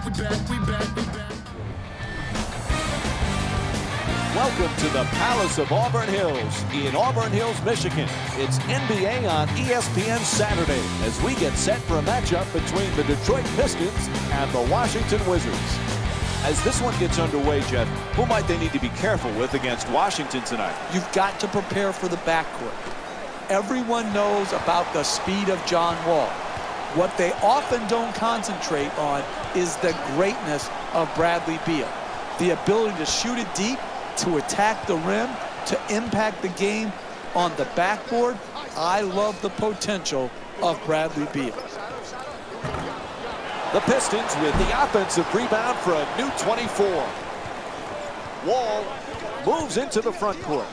Welcome to the Palace of Auburn Hills in Auburn Hills, Michigan. It's NBA on ESPN Saturday as we get set for a matchup between the Detroit Pistons and the Washington Wizards. As this one gets underway, Jeff, who might they need to be careful with against Washington tonight? You've got to prepare for the backcourt. Everyone knows about the speed of John Wall. What they often don't concentrate on is the greatness of Bradley Beal. The ability to shoot it deep, to attack the rim, to impact the game on the backboard. I love the potential of Bradley Beal. The Pistons with the offensive rebound for a new 24. Wall moves into the front court.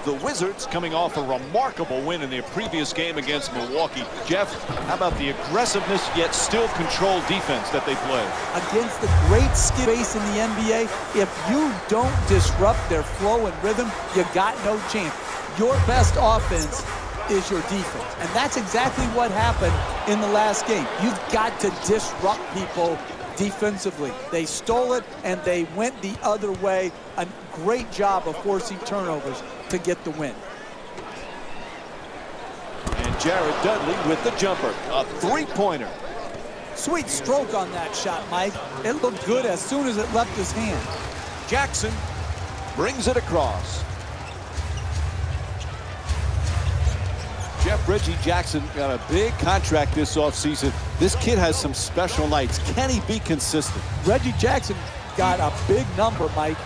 The Wizards coming off a remarkable win in their previous game against Milwaukee. Jeff, how about the aggressiveness yet still controlled defense that they play? Against the great skill base in the NBA, if you don't disrupt their flow and rhythm, you got no chance. Your best offense is your defense. And that's exactly what happened in the last game. You've got to disrupt people defensively. They stole it and they went the other way. A great job of forcing turnovers to get the win. And Jared Dudley with the jumper, a three-pointer. Sweet stroke on that shot, Mike. It looked good as soon as it left his hand. Jackson brings it across. Jeff, Reggie Jackson got a big contract this offseason. This kid has some special nights. Can he be consistent? Reggie Jackson got a big number, Mike,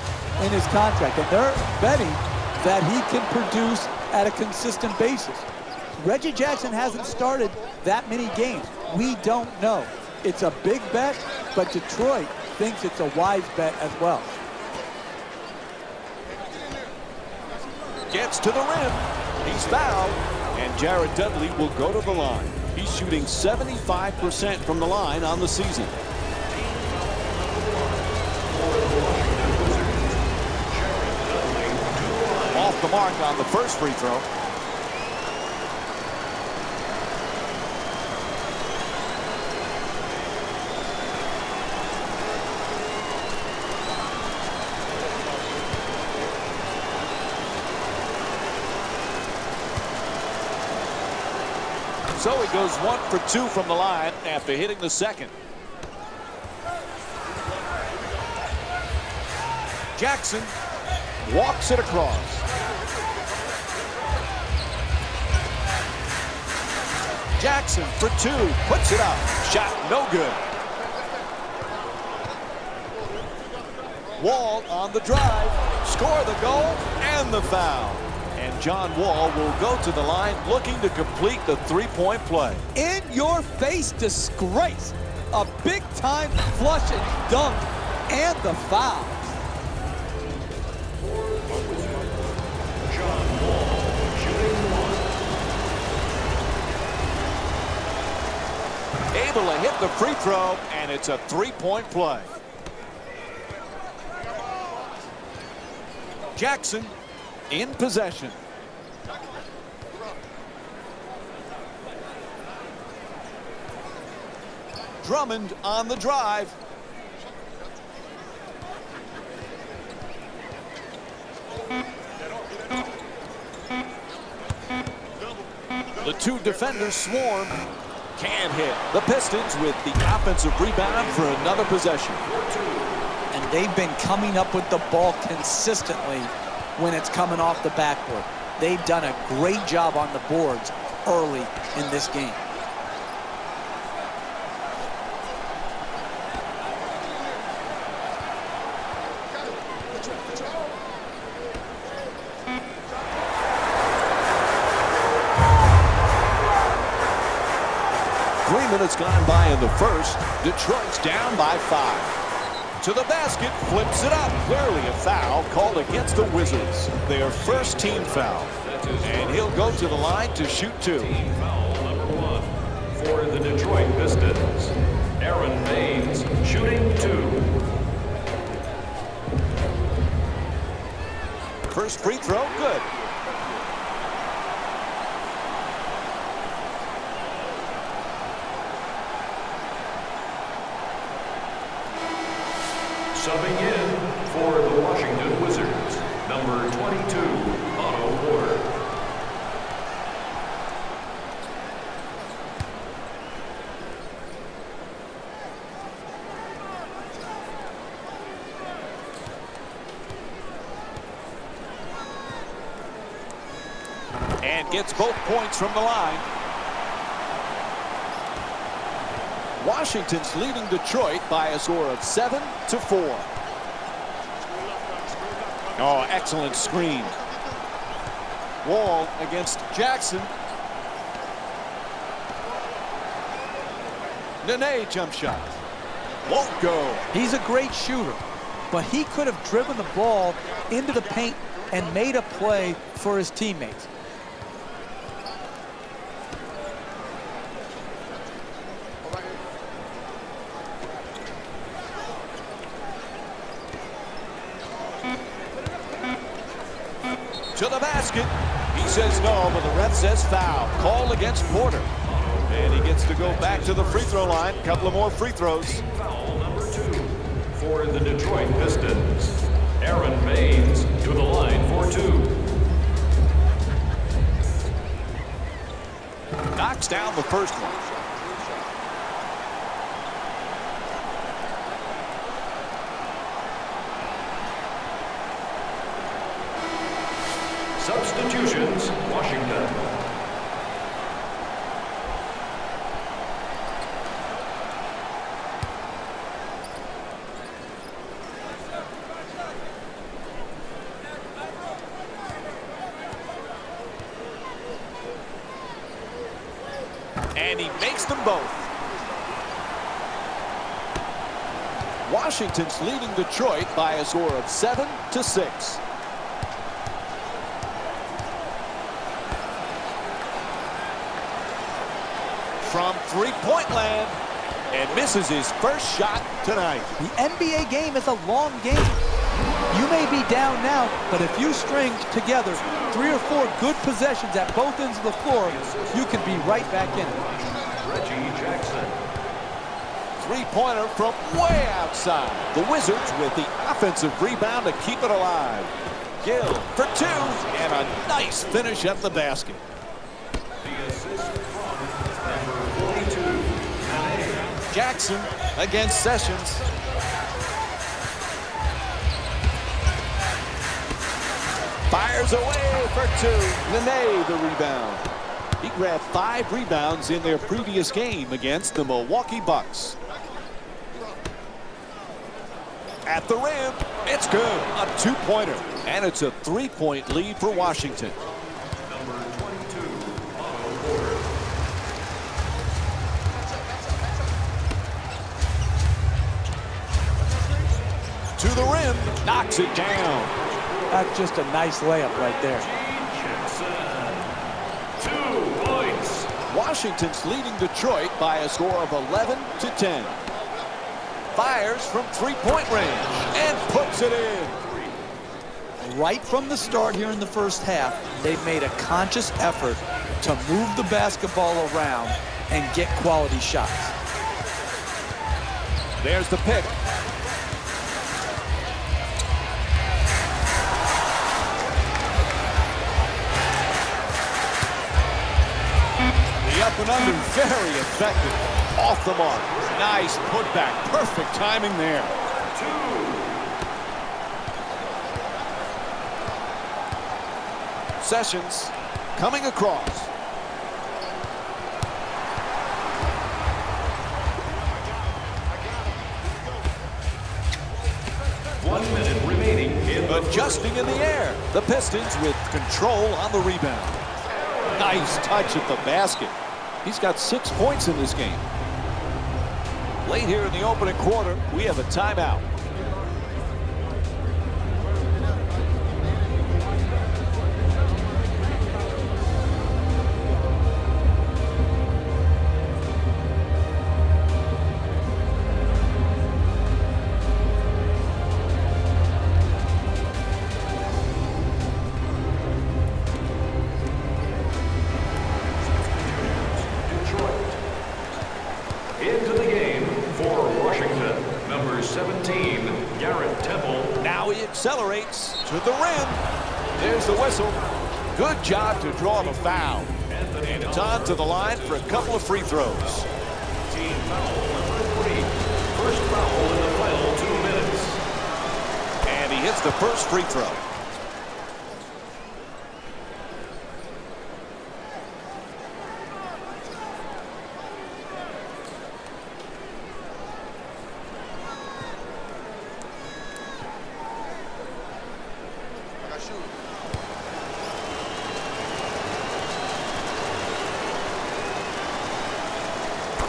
in his contract, and they're betting that he can produce at a consistent basis. Reggie Jackson hasn't started that many games. We don't know. It's a big bet, but Detroit thinks it's a wise bet as well. Gets to the rim. He's fouled, and Jared Dudley will go to the line. He's shooting 75% from the line on the season. Off the mark on the first free throw. So he goes 1 for 2 from the line after hitting the second. Jackson walks it across. Jackson for 2, puts it up. Shot no good. Wall on the drive, score the goal and the foul. And John Wall will go to the line looking to complete the three-point play. In your face disgrace. A big-time flush and dunk and the foul. Able to hit the free throw, and it's a three-point play. Jackson in possession. Drummond on the drive. The two defenders swarm. Can't hit. The Pistons with the offensive rebound for another possession. And they've been coming up with the ball consistently when it's coming off the backboard. They've done a great job on the boards early in this game. Minutes gone by in the first. Detroit's down by 5. To the basket, flips it up. Clearly a foul called against the Wizards. Their first team foul. And he'll go to the line to shoot 2. Team foul number 1 for the Detroit Pistons. Aaron Baines shooting 2. First free throw, good. Subbing in for the Washington Wizards, number 22, Modo. And gets both points from the line. Washington's leading Detroit by a score of 7-4. Oh, excellent screen. Wall against Jackson. Nene jump shot. Won't go. He's a great shooter, but he could have driven the ball into the paint and made a play for his teammates. To the basket. He says no, but the ref says foul. Call against Porter. And he gets to go back to the free throw line. A couple of more free throws. Foul number 2 for the Detroit Pistons. Aaron Baines to the line for 2. Knocks down the first one. Substitutions, Washington. And he makes them both. Washington's leading Detroit by a score of 7-6. From three-point land, and misses his first shot tonight. The NBA game is a long game. You may be down now, but if you string together 3 or 4 good possessions at both ends of the floor, you can be right back in it. Reggie Jackson. Three-pointer from way outside. The Wizards with the offensive rebound to keep it alive. Gill for 2, and a nice finish at the basket. The assist from number 42, Jackson against Sessions. Fires away for 2. Nene the rebound. He grabbed 5 rebounds in their previous game against the Milwaukee Bucks. At the rim, it's good. A 2-pointer, and it's a 3-point lead for Washington. number 22, Modo. To the rim, knocks it down. That's just a nice layup right there. Jackson. 2 points. Washington's leading Detroit by a score of 11-10. Fires from three-point range and puts it in. Right from the start here in the first half, they've made a conscious effort to move the basketball around and get quality shots. There's the pick. The up and under, very effective. Off the mark. Nice putback. Perfect timing there. 2. Sessions coming across. One minute remaining in the Adjusting in the air. The Pistons with control on the rebound. Nice touch at the basket. He's got 6 points in this game. Late here in the opening quarter, we have a timeout. Into the game for Washington, number 17, Carreira. accelerates to the rim. There's the whistle. Good job to draw the foul. And it's on to the line for a couple of free throws. Team foul number 3. First foul in the final 2 minutes. And he hits the first free throw.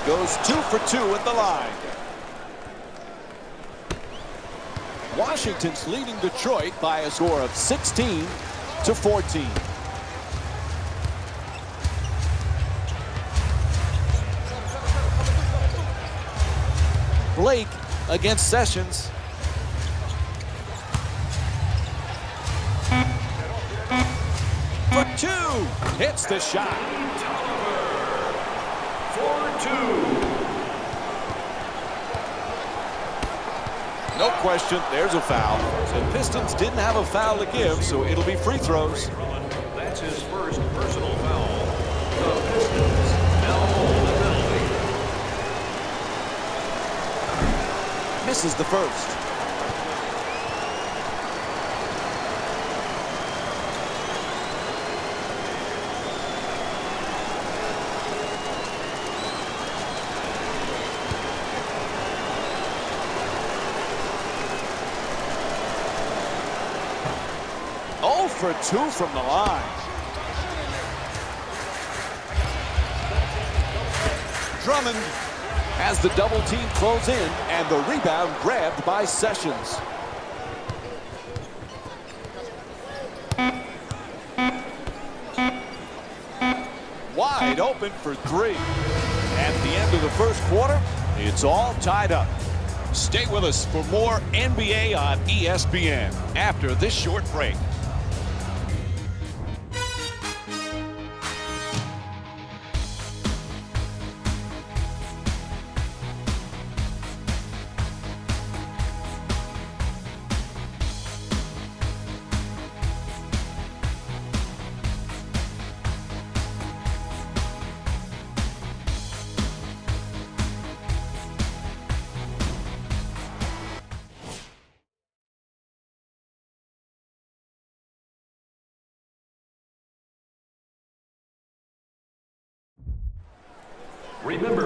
Goes 2 for 2 at the line. Washington's leading Detroit by a score of 16-14. Blake against Sessions. For 2. Hits the shot. No question, there's a foul. The Pistons didn't have a foul to give, so it'll be free throws. That's his first personal foul. The Pistons now hold the penalty. Misses the first. For 2 from the line. Drummond has the double team close in, and the rebound grabbed by Sessions. Wide open for 3. At the end of the first quarter, it's all tied up. Stay with us for more NBA on ESPN after this short break.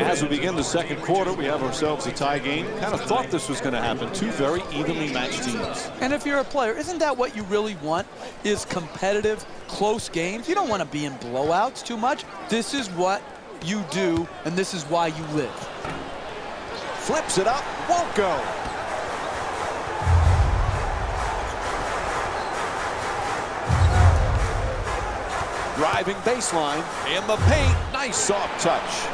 As we begin the second quarter, we have ourselves a tie game. Kind of thought this was going to happen. 2 very evenly matched teams. And if you're a player, isn't that what you really want? Is competitive, close games? You don't want to be in blowouts too much. This is what you do, and this is why you live. Flips it up, won't go. Driving baseline, in the paint, nice soft touch.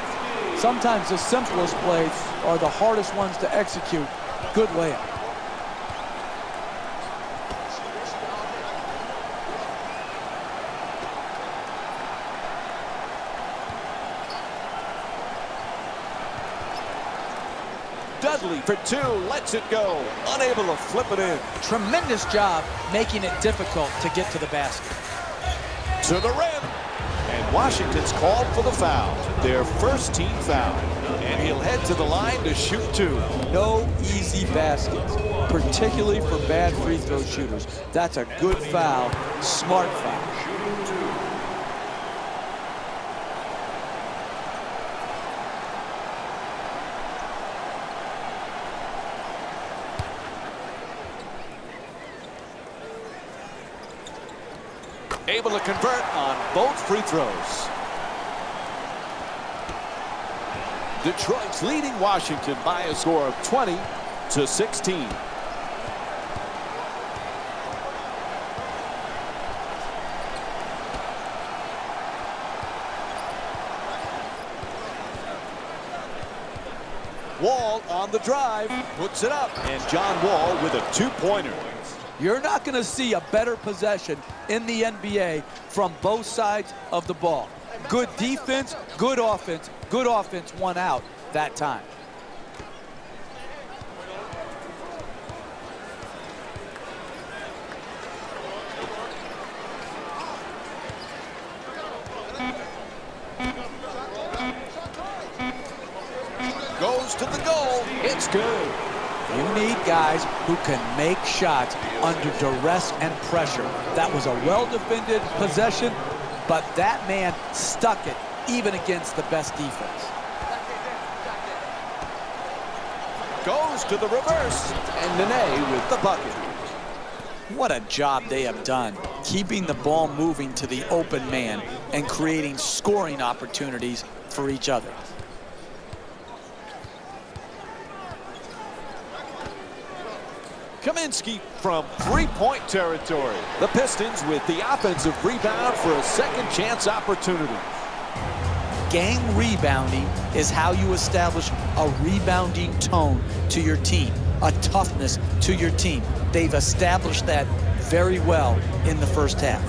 Sometimes the simplest plays are the hardest ones to execute. Good layup. Dudley for 2, lets it go. Unable to flip it in. Tremendous job making it difficult to get to the basket. To the rim. And Washington's called for the foul. Their first team foul. And he'll head to the line to shoot 2. No easy baskets, particularly for bad free throw shooters. That's a good foul, smart foul. Able to convert on both free throws. Detroit's leading Washington by a score of 20-16. Wall on the drive, puts it up, and John Wall with a 2-pointer. You're not going to see a better possession in the NBA from both sides of the ball. Good defense, good offense won out that time. to the goal. It's good. You need guys who can make shots under duress and pressure. That was a well-defended possession, but that man stuck it even against the best defense. Goes to the reverse, and Nene with the bucket. What a job they have done, keeping the ball moving to the open man and creating scoring opportunities for each other. Kaminsky from three-point territory. The Pistons with the offensive rebound for a second chance opportunity. Gang rebounding is how you establish a rebounding tone to your team, a toughness to your team. They've established that very well in the first half.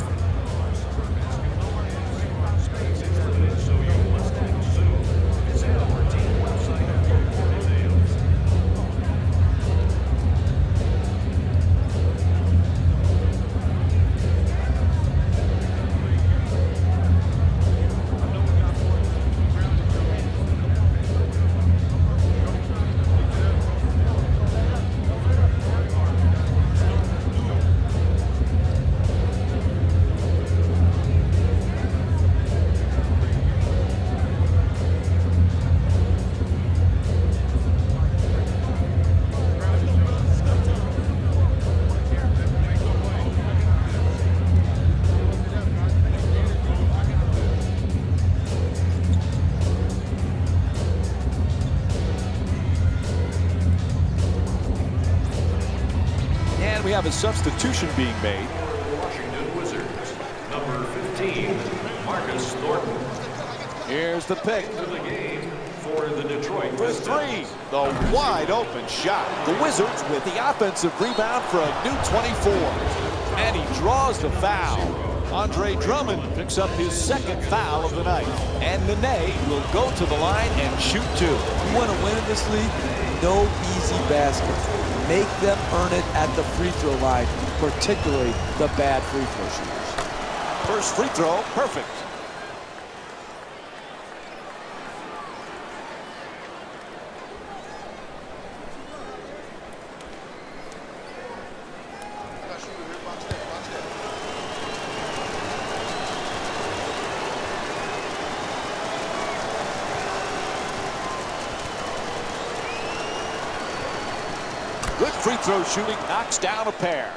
We have a substitution being made. Washington Wizards, number 15, Marcus Thornton. Here's the pick. To the game for the Detroit For Pistons. three, the wide open shot. The Wizards with the offensive rebound for a new 24. And he draws the foul. Andre Drummond picks up his second foul of the night. And Nene will go to the line and shoot two. You want to win in this league? No easy baskets. Make them earn it at the free throw line, particularly the bad free throw shooters. First free throw, perfect. Good free throw shooting, knocks down a pair.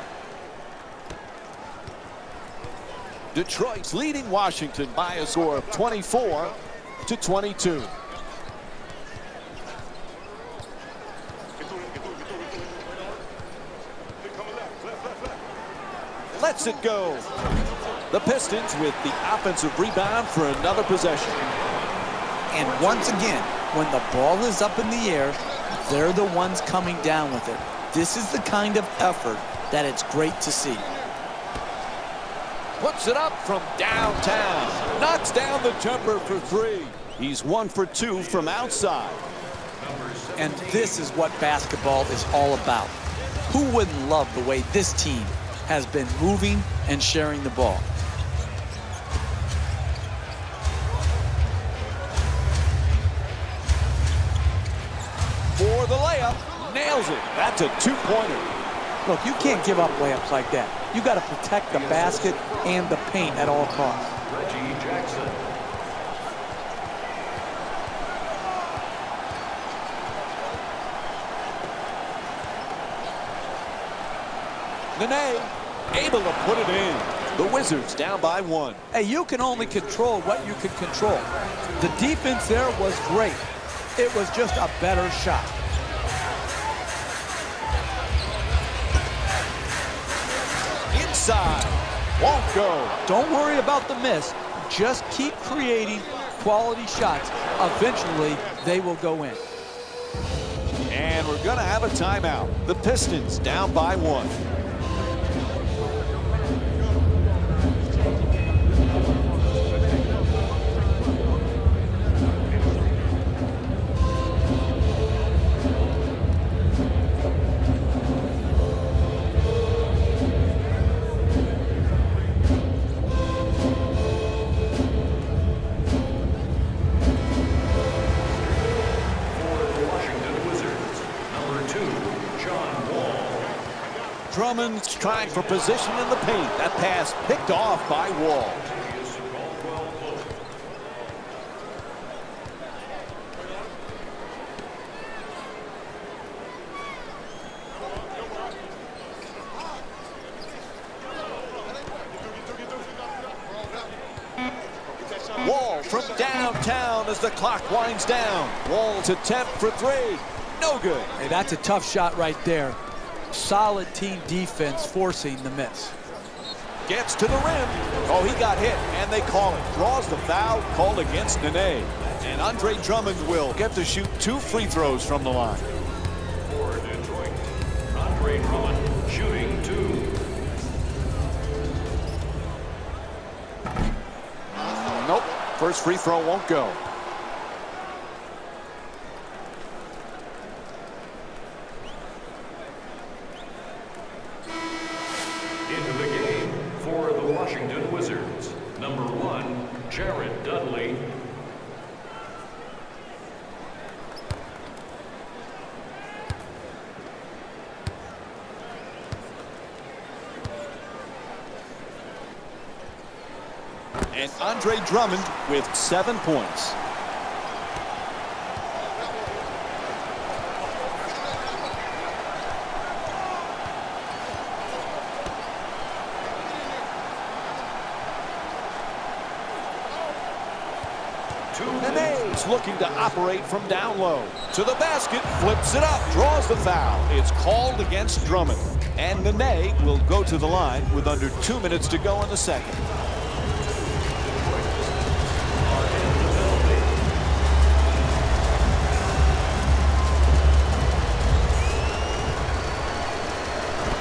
Detroit's leading Washington by a score of 24-22. Lets it go. The Pistons with the offensive rebound for another possession. And once again, when the ball is up in the air, they're the ones coming down with it. This is the kind of effort that it's great to see. Puts it up from downtown. Knocks down the jumper for three. He's 1 for 2 from outside. And this is what basketball is all about. Who wouldn't love the way this team has been moving and sharing the ball? For the layup, nails it. That's a two-pointer. Look, you can't give up layups like that. You got to protect the basket and the paint at all costs. Reggie Jackson. Nene able to put it in. The Wizards down by 1. Hey, you can only control what you can control. The defense there was great. It was just a better shot. Inside. Won't go. Don't worry about the miss. Just keep creating quality shots. Eventually, they will go in. And we're going to have a timeout. The Pistons down by 1. Drummond's trying for position in the paint. That pass picked off by Wall. Wall from downtown as the clock winds down. Wall's attempt for three. No good. Hey, that's a tough shot right there. Solid team defense forcing the miss. Gets to the rim. Oh, he got hit, and they call it. Draws the foul called against Nene. And Andre Drummond will get to shoot 2 free throws from the line. For Detroit, Andre Drummond shooting 2. Nope. First free throw won't go. Into the game for the Washington Wizards, number 1, Jared Dudley. And Andre Drummond with 7 points. Nene's looking to operate from down low. To the basket, flips it up, draws the foul. It's called against Drummond. And Nene will go to the line with under 2 minutes to go in the second.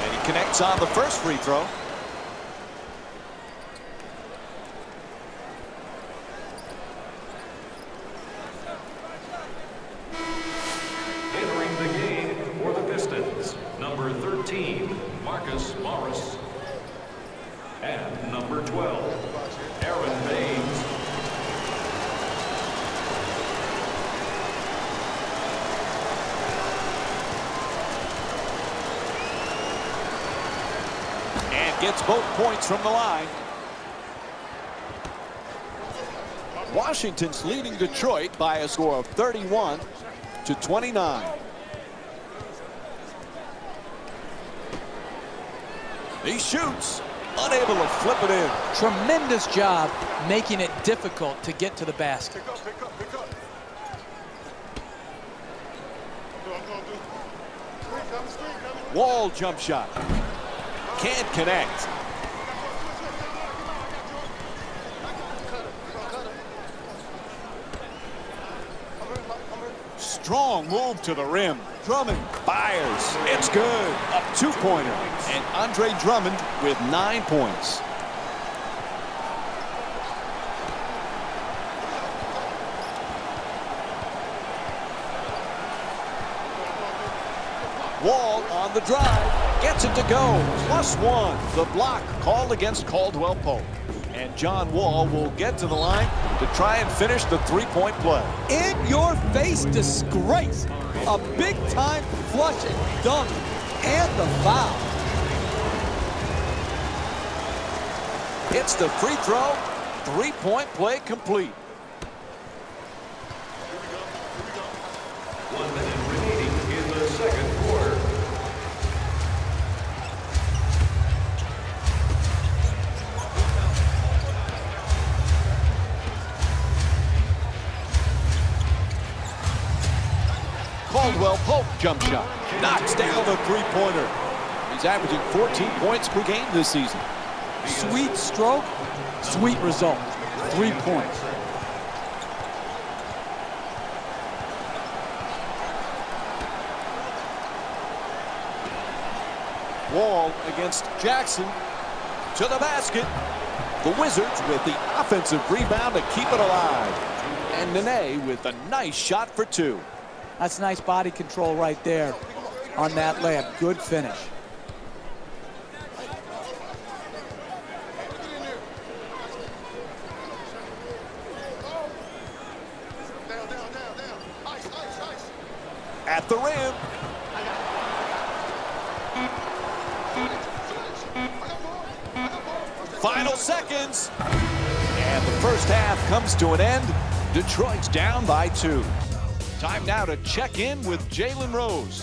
And he connects on the first free throw. Entering the game for the Pistons, number 13, Marcus Morris. And number 12, Aaron Baines. And gets both points from the line. Washington's leading Detroit by a score of 31-29. He shoots, unable to flip it in. Tremendous job making it difficult to get to the basket. Pick up. Wall jump shot. Can't connect. Strong move to the rim. Drummond fires. It's good. A 2-pointer. And Andre Drummond with 9 points. Wall on the drive. Gets it to go. +1. The block called against Caldwell Pope. And John Wall will get to the line to try and finish the 3-point play. In your face disgrace. A big-time flush and dunk. And the foul. Hits the free throw. 3-point play complete. 1 minute remaining in the second quarter. Caldwell Pope jump shot. Knocks down the 3-pointer. He's averaging 14 points per game this season. Sweet stroke, sweet result. 3 points. Wall against Jackson. To the basket. The Wizards with the offensive rebound to keep it alive. And Nene with a nice shot for 2. That's nice body control right there on that layup. Good finish. At the rim. seconds. And the first half comes to an end. Detroit's down by 2. Time now to check in with Jalen Rose.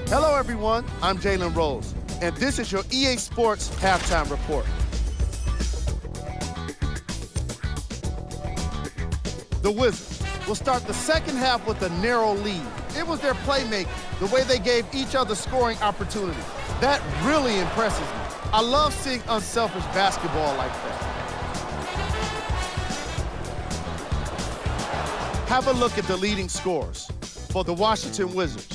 Hello, everyone. I'm Jalen Rose, and this is your EA Sports Halftime Report. The Wizards will start the second half with a narrow lead. It was their playmaking, the way they gave each other scoring opportunities. That really impresses me. I love seeing unselfish basketball like that. Have a look at the leading scorers for the Washington Wizards.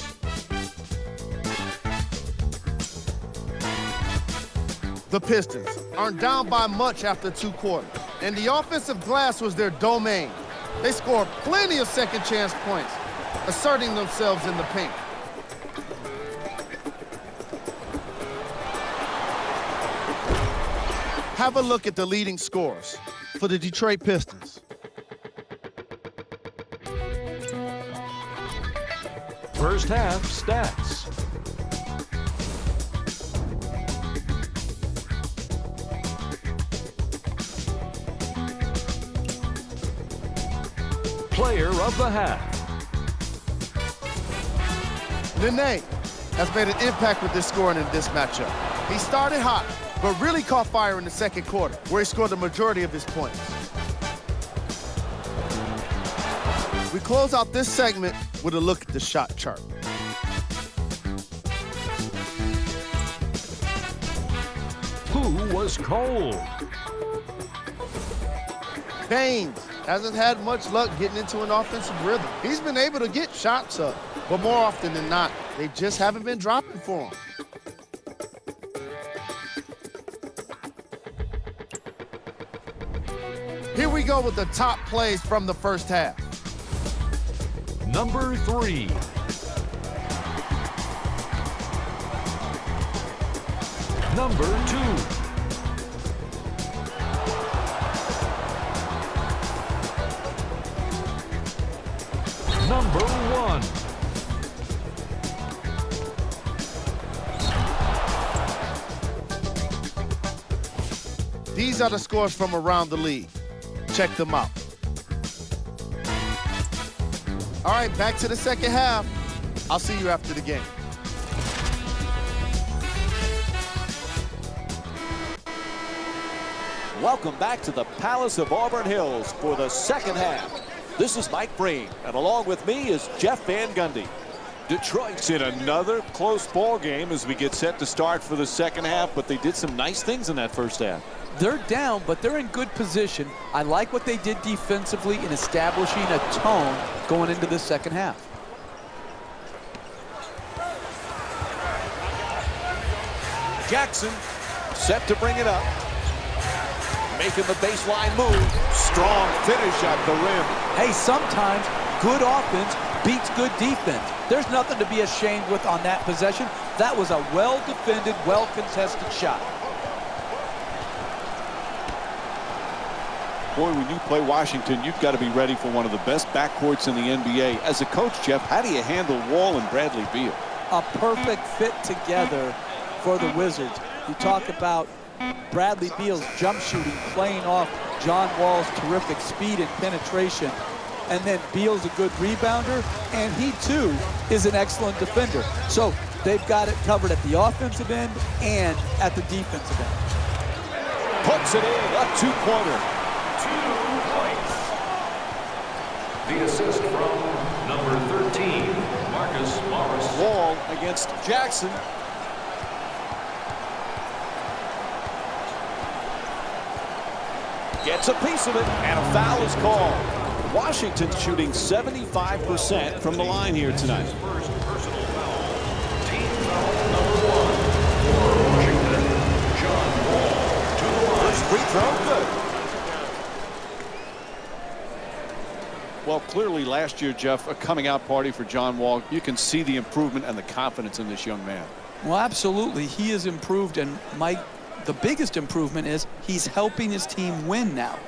The Pistons aren't down by much after 2 quarters, and the offensive glass was their domain. They scored plenty of second chance points, asserting themselves in the paint. Have a look at the leading scorers for the Detroit Pistons. First half stats. Player of the half. Nene has made an impact with this scoring in this matchup. He started hot, but really caught fire in the second quarter, where he scored the majority of his points. We close out this segment with a look at the shot chart. Who was cold? Baines hasn't had much luck getting into an offensive rhythm. He's been able to get shots up, but more often than not, they just haven't been dropping for him. Here we go with the top plays from the first half. Number 3. Number 2. Number 1. These are the scores from around the league. Check them out. All right, back to the second half. I'll see you after the game. Welcome back to the Palace of Auburn Hills for the second half. This is Mike Breen, and along with me is Jeff Van Gundy. Detroit's in another close ball game as we get set to start for the second half, but they did some nice things in that first half. They're down, but they're in good position. I like what they did defensively in establishing a tone going into the second half. Jackson set to bring it up. Making the baseline move. Strong finish at the rim. Hey, sometimes good offense beats good defense. There's nothing to be ashamed with on that possession. That was a well-defended, well-contested shot. Boy, when you play Washington, you've got to be ready for one of the best backcourts in the NBA. As a coach, Jeff, how do you handle Wall and Bradley Beal? A perfect fit together for the Wizards. You talk about Bradley Beal's jump shooting, playing off John Wall's terrific speed and penetration. And then Beal's a good rebounder, and he, too, is an excellent defender. So they've got it covered at the offensive end and at the defensive end. Puts it in, a two-pointer. 2 points. The assist from number 13, Marcus Morris. Wall against Jackson. Gets a piece of it, and a foul is called. Washington shooting 75% from the line here tonight. First personal foul. Team foul number 1 for Washington. John Wall to the line. First free throw, good. Well, clearly last year, Jeff, a coming-out party for John Wall. You can see the improvement and the confidence in this young man. Well, absolutely. He has improved, and Mike, the biggest improvement is he's helping his team win now.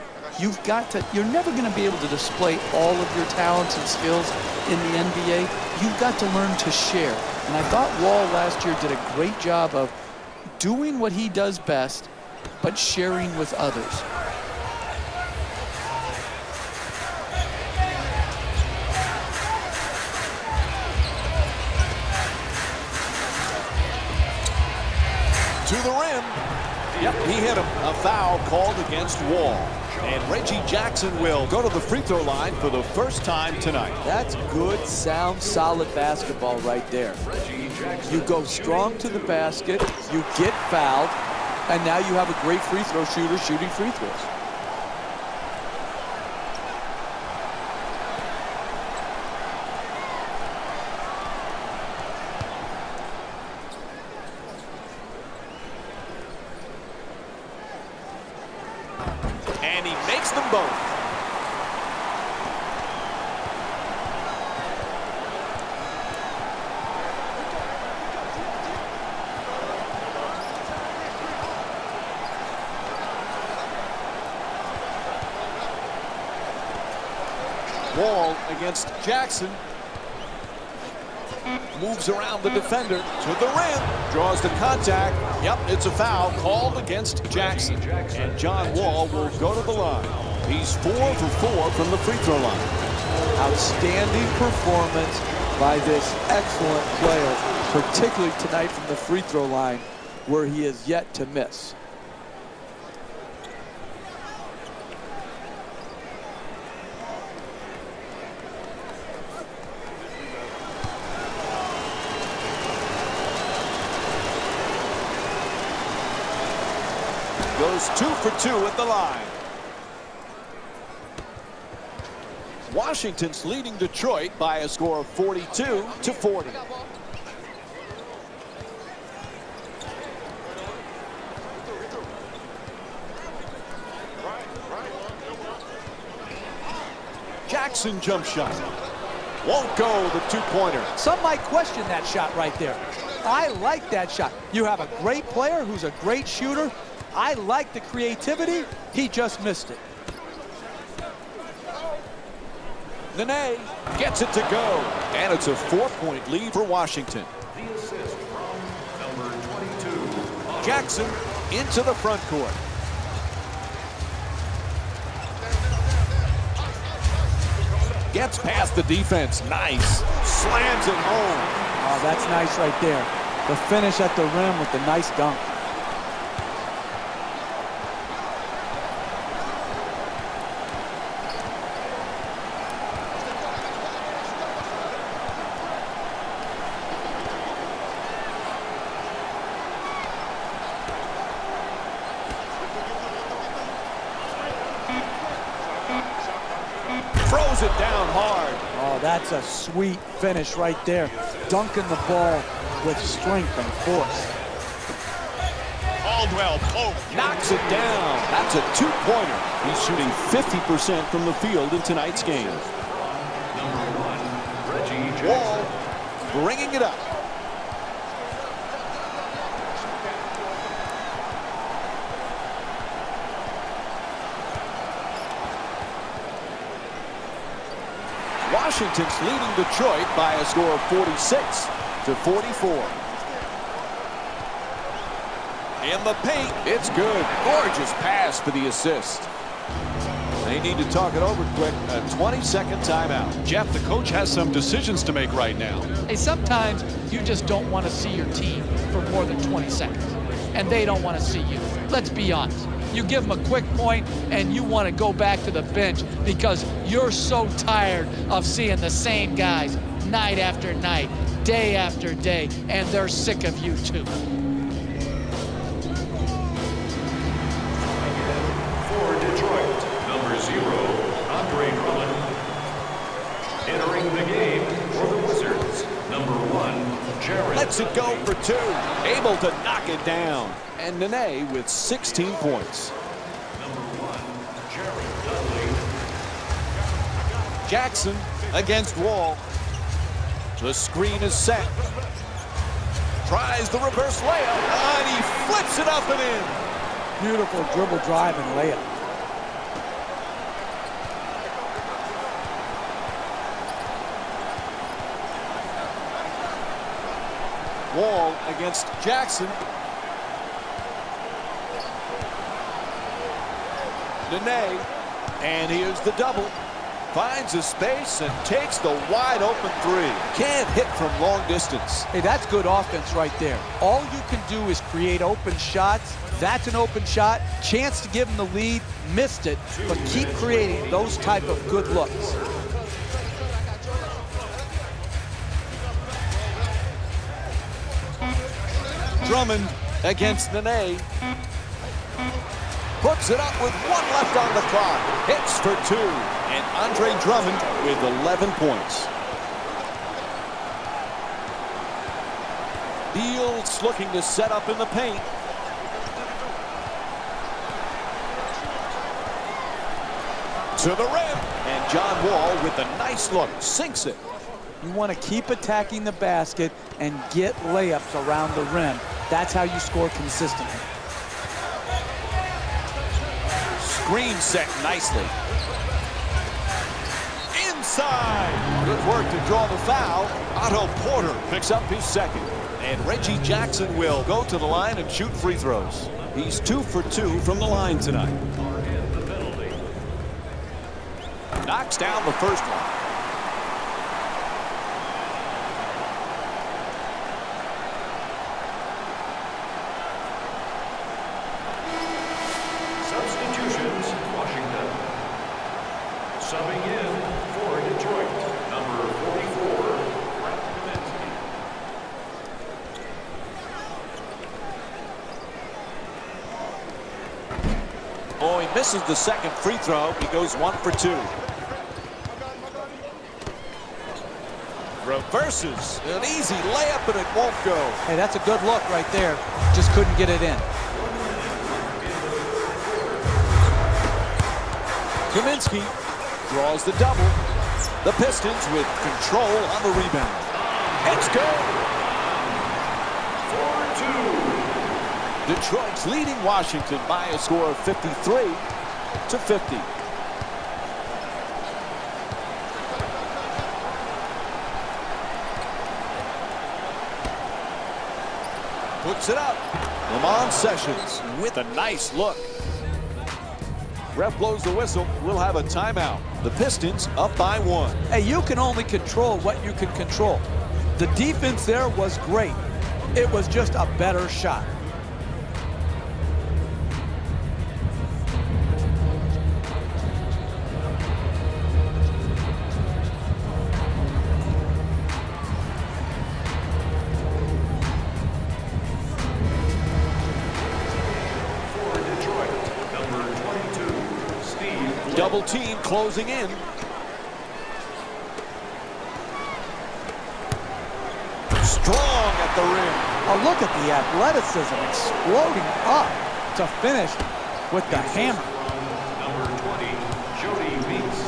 you're never going to be able to display all of your talents and skills in the NBA. You've got to learn to share. And I thought Wall last year did a great job of doing what he does best, but sharing with others. To the rim. Yep, he hit him. A foul called against Wall. And Reggie Jackson will go to the free throw line for the first time tonight. That's good, sound, solid basketball right there. You go strong to the basket, you get fouled, and now you have a great free throw shooter shooting free throws. And he makes them both. Wall against Jackson. Moves around the defender to the rim. Draws the contact. Yep, it's a foul called against Jackson. And John Wall will go to the line. He's 4 for 4 from the free throw line. Outstanding performance by this excellent player, particularly tonight from the free throw line, where he is yet to miss. Goes 2 for 2 at the line. Washington's leading Detroit by a score of 42-40. Jackson jump shot. Won't go, the two-pointer. Some might question that shot right there. I like that shot. You have a great player who's a great shooter. I like the creativity. He just missed it. Nene gets it to go. And it's a 4-point lead for Washington. The assist from number 22. Jackson into the front court. Gets past the defense. Nice. Slams it home. Oh, that's nice right there. The finish at the rim with the nice dunk. Throws it down hard. Oh, that's a sweet finish right there. Dunking the ball with strength and force. Caldwell Pope knocks it down. That's a two-pointer. He's shooting 50% from the field in tonight's game. Number 1, Reggie Wall Jackson. bringing it up. Washington's leading Detroit by a score of 46-44. In the paint, it's good. Gorgeous pass for the assist. They need to talk it over quick. A 20-second timeout. Jeff, the coach has some decisions to make right now. Hey, sometimes you just don't want to see your team for more than 20 seconds, and they don't want to see you. Let's be honest. You give them a quick point, and you want to go back to the bench because you're so tired of seeing the same guys night after night, day after day, and they're sick of you too. For Detroit, number 0, Andre Drummond. Entering the game for the Wizards, number 1, Jared. Lets it go for 2. Able to knock it down. And Nene with 16 points. Number 1, Jared Dudley. Jackson against Wall. The screen is set. Tries the reverse layup, and he flips it up and in. Beautiful dribble drive and layup. Wall against Jackson. Nene, and here's the double. Finds a space and takes the wide open three. Can't hit from long distance. Hey, that's good offense right there. All you can do is create open shots. That's an open shot. Chance to give him the lead. Missed it, but keep creating those type of good looks. Drummond against Nene. Puts it up with 1 left on the clock. Hits for 2. And Andre Drummond with 11 points. Beals looking to set up in the paint. To the rim. And John Wall with a nice look. Sinks it. You want to keep attacking the basket and get layups around the rim. That's how you score consistently. Screen set nicely. Inside. Good work to draw the foul. Otto Porter picks up his second. And Reggie Jackson will go to the line and shoot free throws. He's 2 for 2 from the line tonight. Knocks down the first one. Subbing in for Detroit, number 44, Oh, he misses the second free throw. He goes 1 for 2. Reverses. An easy layup, and it won't go. Hey, that's a good look right there. Just couldn't get it in. Kaminsky draws the double. The Pistons with control on the rebound. It's good. 4-2. Detroit's leading Washington by a score of 53-50. Puts it up. Lamont Sessions with a nice look. Ref blows the whistle. We'll have a timeout. The Pistons up by 1. Hey, you can only control what you can control. The defense there was great. It was just a better shot. Double team closing in. Strong at the rim. Oh, look at the athleticism exploding up to finish with the hammer. Number 20, Jody Meeks.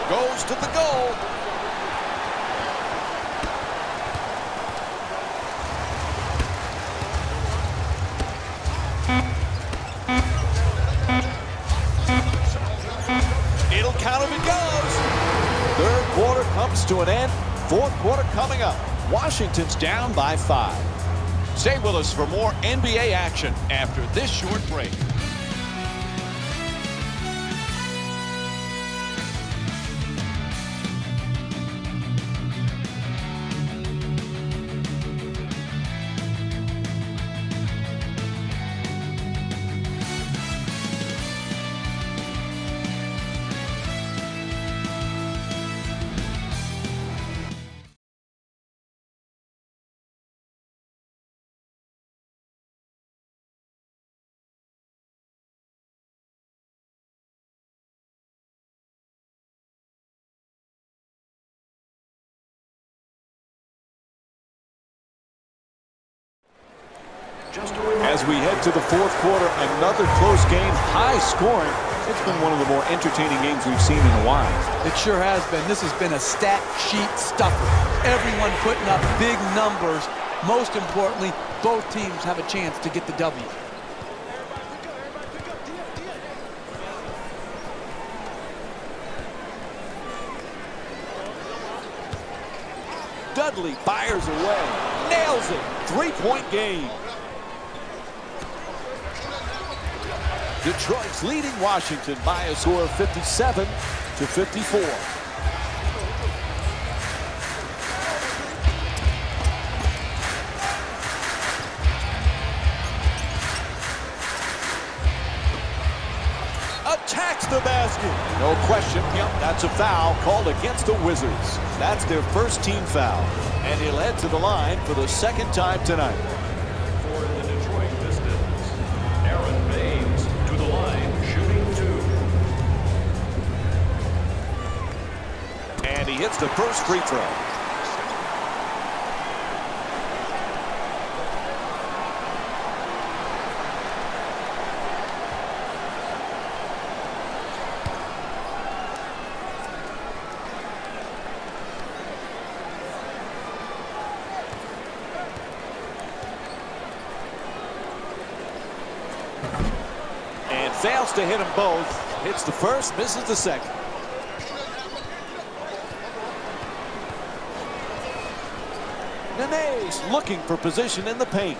Goes to the goal. It'll count if it goes. Third quarter comes to an end. Fourth quarter coming up. Washington's down by 5. Stay with us for more NBA action after this short break. As we head to the fourth quarter, another close game, high scoring. It's been one of the more entertaining games we've seen in a while. It sure has been. This has been a stat sheet stuffer. Everyone putting up big numbers. Most importantly, both teams have a chance to get the W. Dudley fires away. Nails it. Three-point game. Detroit's leading Washington by a score of 57-54. Attacks the basket. No question. Yep, that's a foul called against the Wizards. That's their first team foul. And he'll head to the line for the second time tonight. For the Detroit Pistons, Aaron Baines to the line, shooting 2. And he hits the first free throw. Fails to hit them both. Hits the first, misses the second. Nene's looking for position in the paint.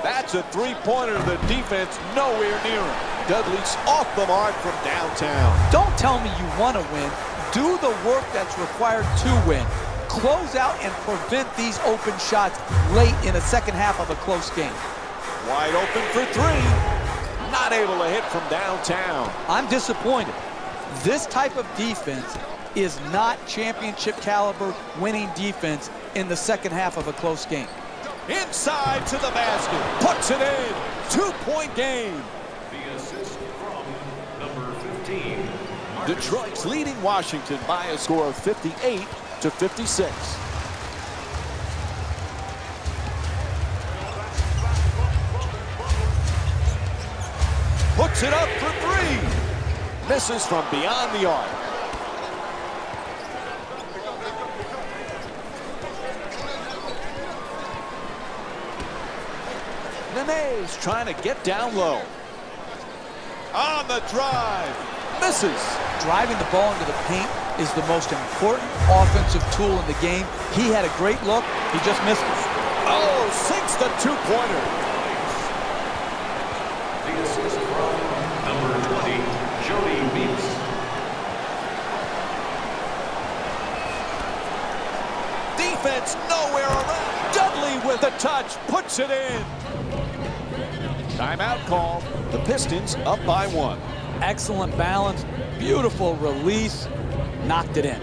That's a three-pointer. The defense nowhere near him. Dudley's off the mark from downtown. Don't tell me you want to win. Do the work that's required to win. Close out and prevent these open shots late in the second half of a close game. Wide open for three. Not able to hit from downtown. I'm disappointed. This type of defense is not championship caliber winning defense in the second half of a close game. Inside to the basket. Puts it in. Two-point game. The assist from number 15. Detroit's leading Washington by a score of 58-56. Puts it up for three. Misses from beyond the arc. Nene's trying to get down low. On the drive. Misses. Driving the ball into the paint is the most important offensive tool in the game. He had a great look. He just missed it. Oh, sinks the two-pointer. The assist from number 20, Jody Meeks. Defense nowhere around. Dudley with a touch. Puts it in. Timeout call. The Pistons up by 1. Excellent balance. Beautiful release. Knocked it in.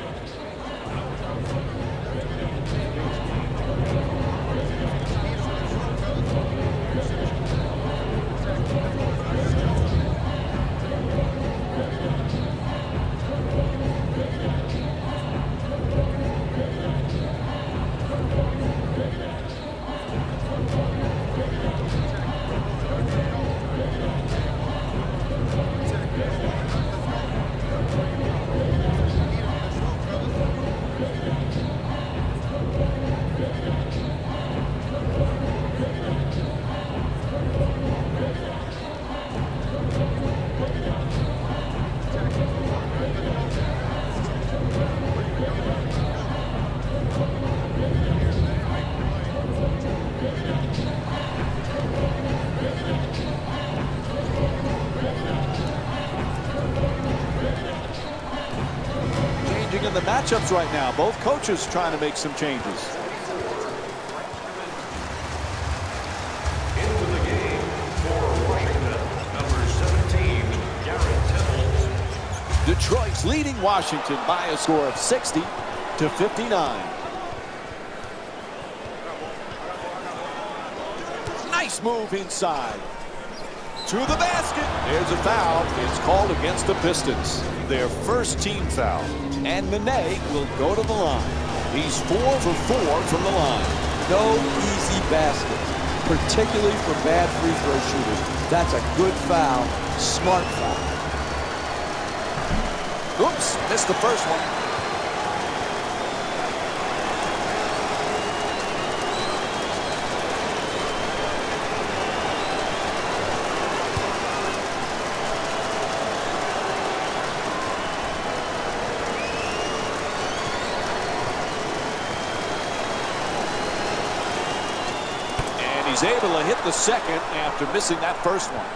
In the matchups right now, both coaches trying to make some changes. Into the game for Washington, number 17, Garrett Temple. Detroit's leading Washington by a score of 60-59. Nice move inside. To the basket. There's a foul. It's called against the Pistons. Their first team foul. And Nene will go to the line. He's 4 for 4 from the line. No easy baskets, particularly for bad free throw shooters. That's a good foul, smart foul. Oops, missed the first one. He's able to hit the second after missing that first one.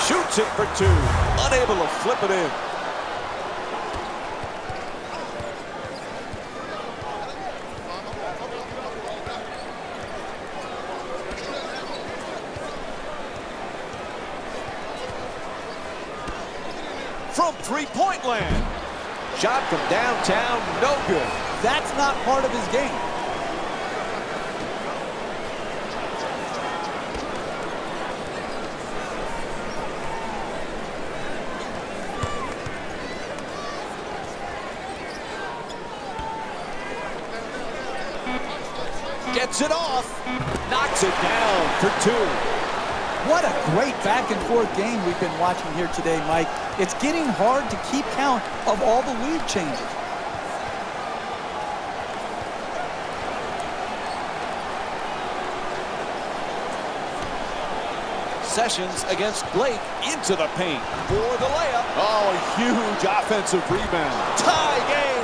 Shoots it for two. Unable to flip it in. From three-point land. Shot from downtown, no good. That's not part of his game. Gets it off. Knocks it down for two. What a great back-and-forth game we've been watching here today, Mike. It's getting hard to keep count of all the lead changes. Sessions against Blake into the paint for the layup. Oh, a huge offensive rebound. Tie game.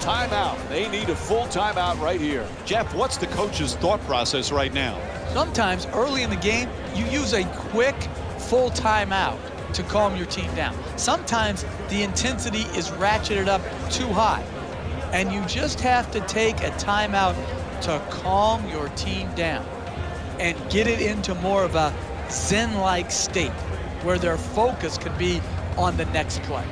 Timeout. They need a full timeout right here. Jeff, what's the coach's thought process right now? Sometimes early in the game, you use a quick full timeout to calm your team down. Sometimes the intensity is ratcheted up too high, and you just have to take a timeout to calm your team down and get it into more of a zen-like state where their focus could be on the next play.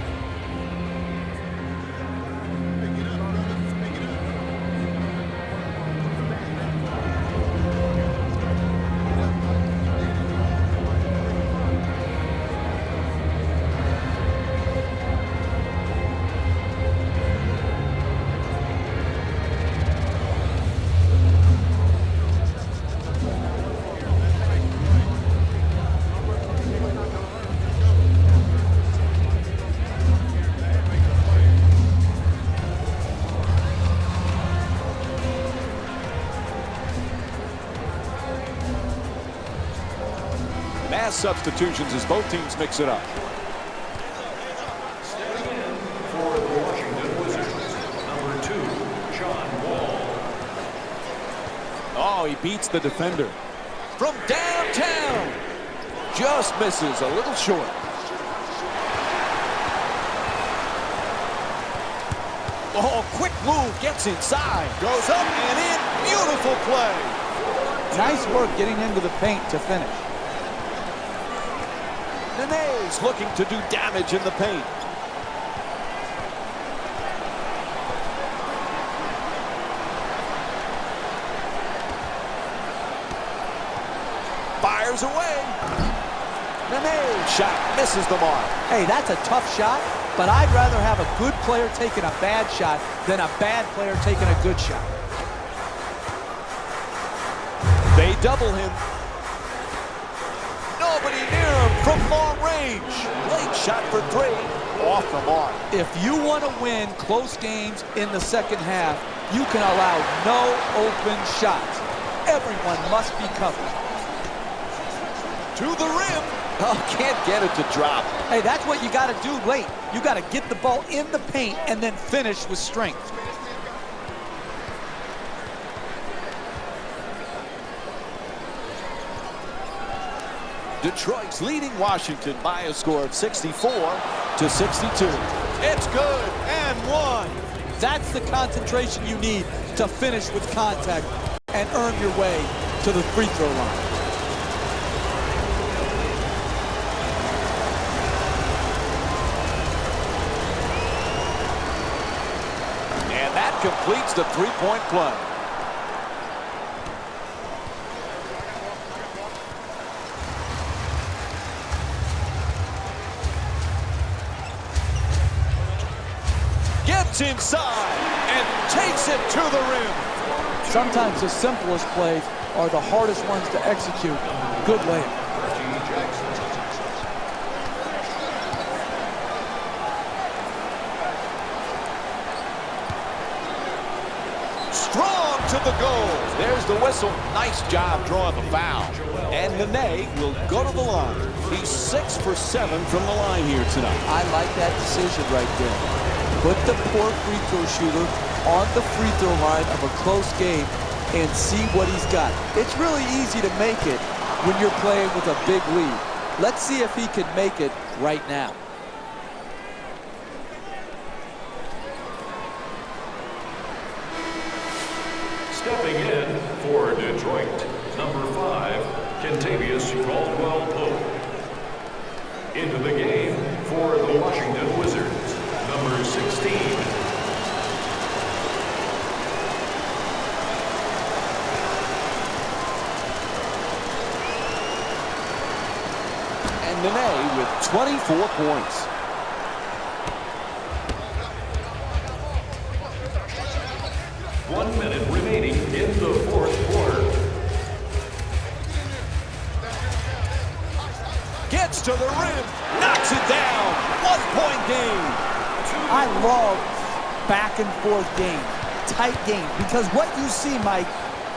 Mass substitutions as both teams mix it up. Stepping in for the Washington Wizards, number 2, John Wall. Oh, he beats the defender. From downtown. Just misses a little short. Oh, quick move, gets inside. Goes up and in. Beautiful play. Nice work getting into the paint to finish. Nene's looking to do damage in the paint. Fires away. Nene's shot misses the mark. Hey, that's a tough shot, but I'd rather have a good player taking a bad shot than a bad player taking a good shot. They double him. Nobody near him from long range. Late shot for three. Off the mark. If you want to win close games in the second half, you can allow no open shots. Everyone must be covered. To the rim. Oh, can't get it to drop. Hey, that's what you got to do late. You got to get the ball in the paint and then finish with strength. Detroit's leading Washington by a score of 64-62. It's good and one. That's the concentration you need to finish with contact and earn your way to the free throw line. And that completes the three-point play. Gets inside and takes it to the rim. Sometimes the simplest plays are the hardest ones to execute. Good layup. Strong to the goal. There's the whistle. Nice job drawing the foul. And Nene will go to the line. He's 6 for 7 from the line here tonight. I like that decision right there. Put the poor free throw shooter on the free throw line of a close game and see what he's got. It's really easy to make it when you're playing with a big lead. Let's see if he can make it right now. Stepping in for Detroit, number 5, Kentavious Caldwell-Pope. Into the game for the Washington Wizards, number 16. And Nene with 24 points. One minute remaining in the fourth quarter. Gets to the rim, knocks it down. 1-point game. I love back and forth game, tight game, because what you see, Mike,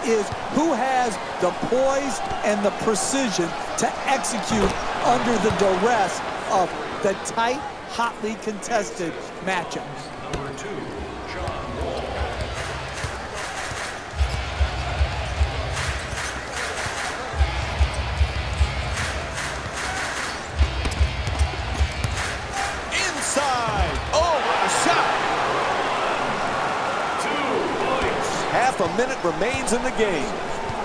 is who has the poise and the precision to execute under the duress of the tight, hotly contested matchups. Number 2, John Wall. Inside. Oh, what a shot. 2 points. Half a minute remains in the game.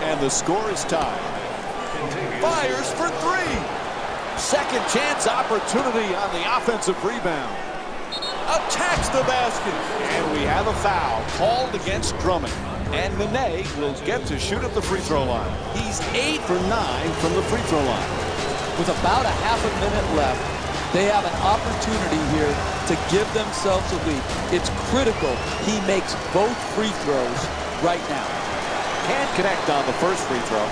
And the score is tied. Fires for 3. Second chance opportunity on the offensive rebound. Attacks the basket. And we have a foul called against Drummond. And Nene will get to shoot at the free throw line. He's 8 for 9 from the free throw line. With about a half a minute left, they have an opportunity here to give themselves a lead. It's critical he makes both free throws right now. Can't connect on the first free throw.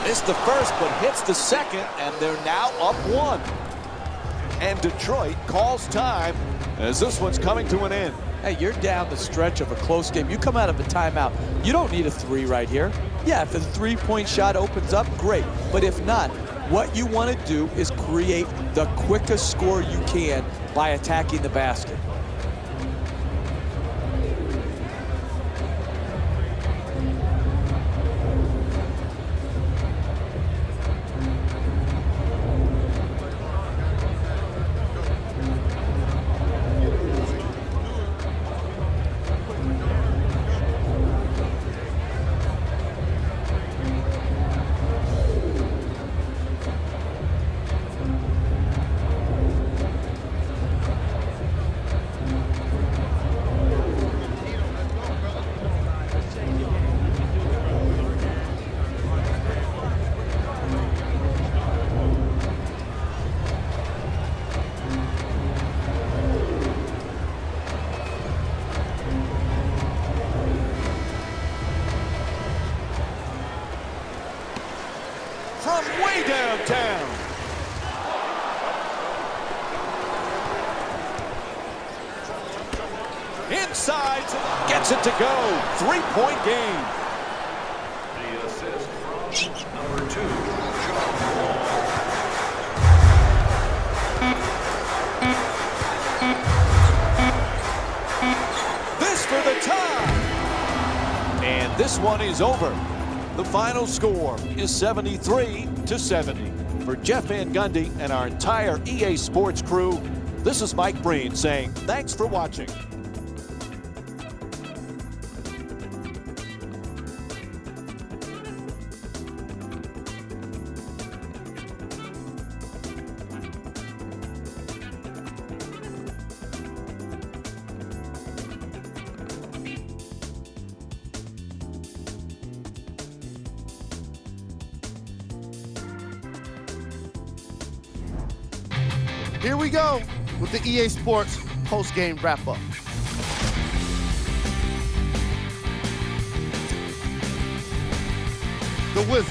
Missed the first, but hits the second, and they're now up 1. And Detroit calls time as this one's coming to an end. Hey, you're down the stretch of a close game. You come out of a timeout. You don't need a 3 right here. Yeah, if the 3-point shot opens up, great. But if not, what you want to do is create the quickest score you can by attacking the basket. From way downtown. Inside, gets it to go. 3-point game. The assist from number 2, John Wall. This for the tie. And this one is over. The final score is 73-70. For Jeff Van Gundy and our entire EA Sports crew, this is Mike Breen saying thanks for watching. Here we go with the EA Sports post-game wrap-up. The Wizards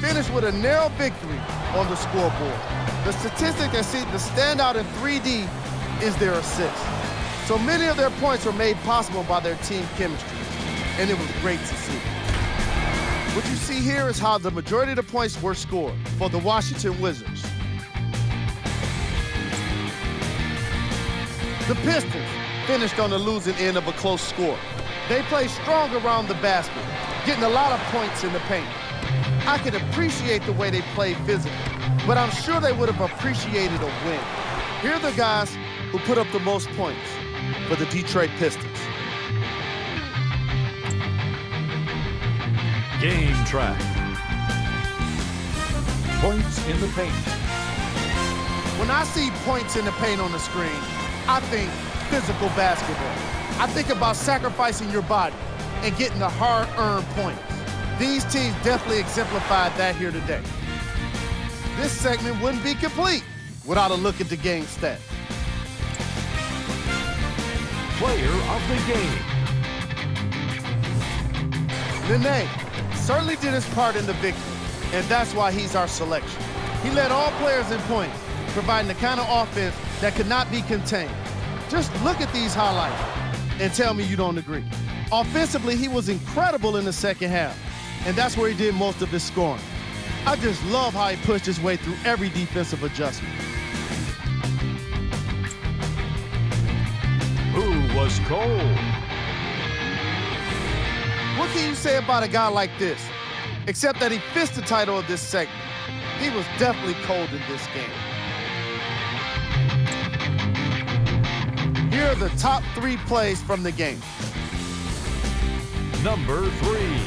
finished with a narrow victory on the scoreboard. The statistic that seemed to stand out in 3D is their assists. So many of their points were made possible by their team chemistry, and it was great to see. What you see here is how the majority of the points were scored for the Washington Wizards. The Pistons finished on the losing end of a close score. They played strong around the basket, getting a lot of points in the paint. I can appreciate the way they played physically, but I'm sure they would have appreciated a win. Here are the guys who put up the most points for the Detroit Pistons. Game track. Points in the paint. When I see points in the paint on the screen, I think physical basketball. I think about sacrificing your body and getting the hard-earned points. These teams definitely exemplified that here today. This segment wouldn't be complete without a look at the game stats. Player of the game. Nene certainly did his part in the victory, and that's why he's our selection. He led all players in points, providing the kind of offense that could not be contained. Just look at these highlights and tell me you don't agree. Offensively, he was incredible in the second half, and that's where he did most of his scoring. I just love how he pushed his way through every defensive adjustment. Who was cold? What can you say about a guy like this? Except that he fits the title of this segment. He was definitely cold in this game. Here are the top 3 plays from the game. Number 3.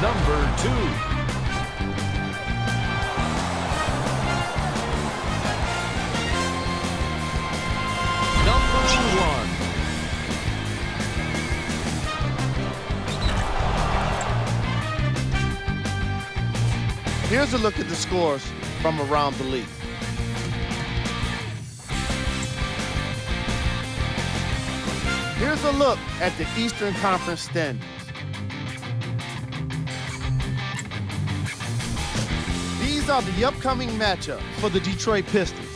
Number 2. Number 1. Here's a look at the scores from around the league. Here's a look at the Eastern Conference standings. These are the upcoming matchups for the Detroit Pistons.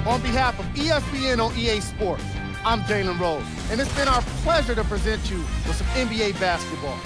On behalf of ESPN on EA Sports, I'm Jalen Rose, and it's been our pleasure to present you with some NBA basketball.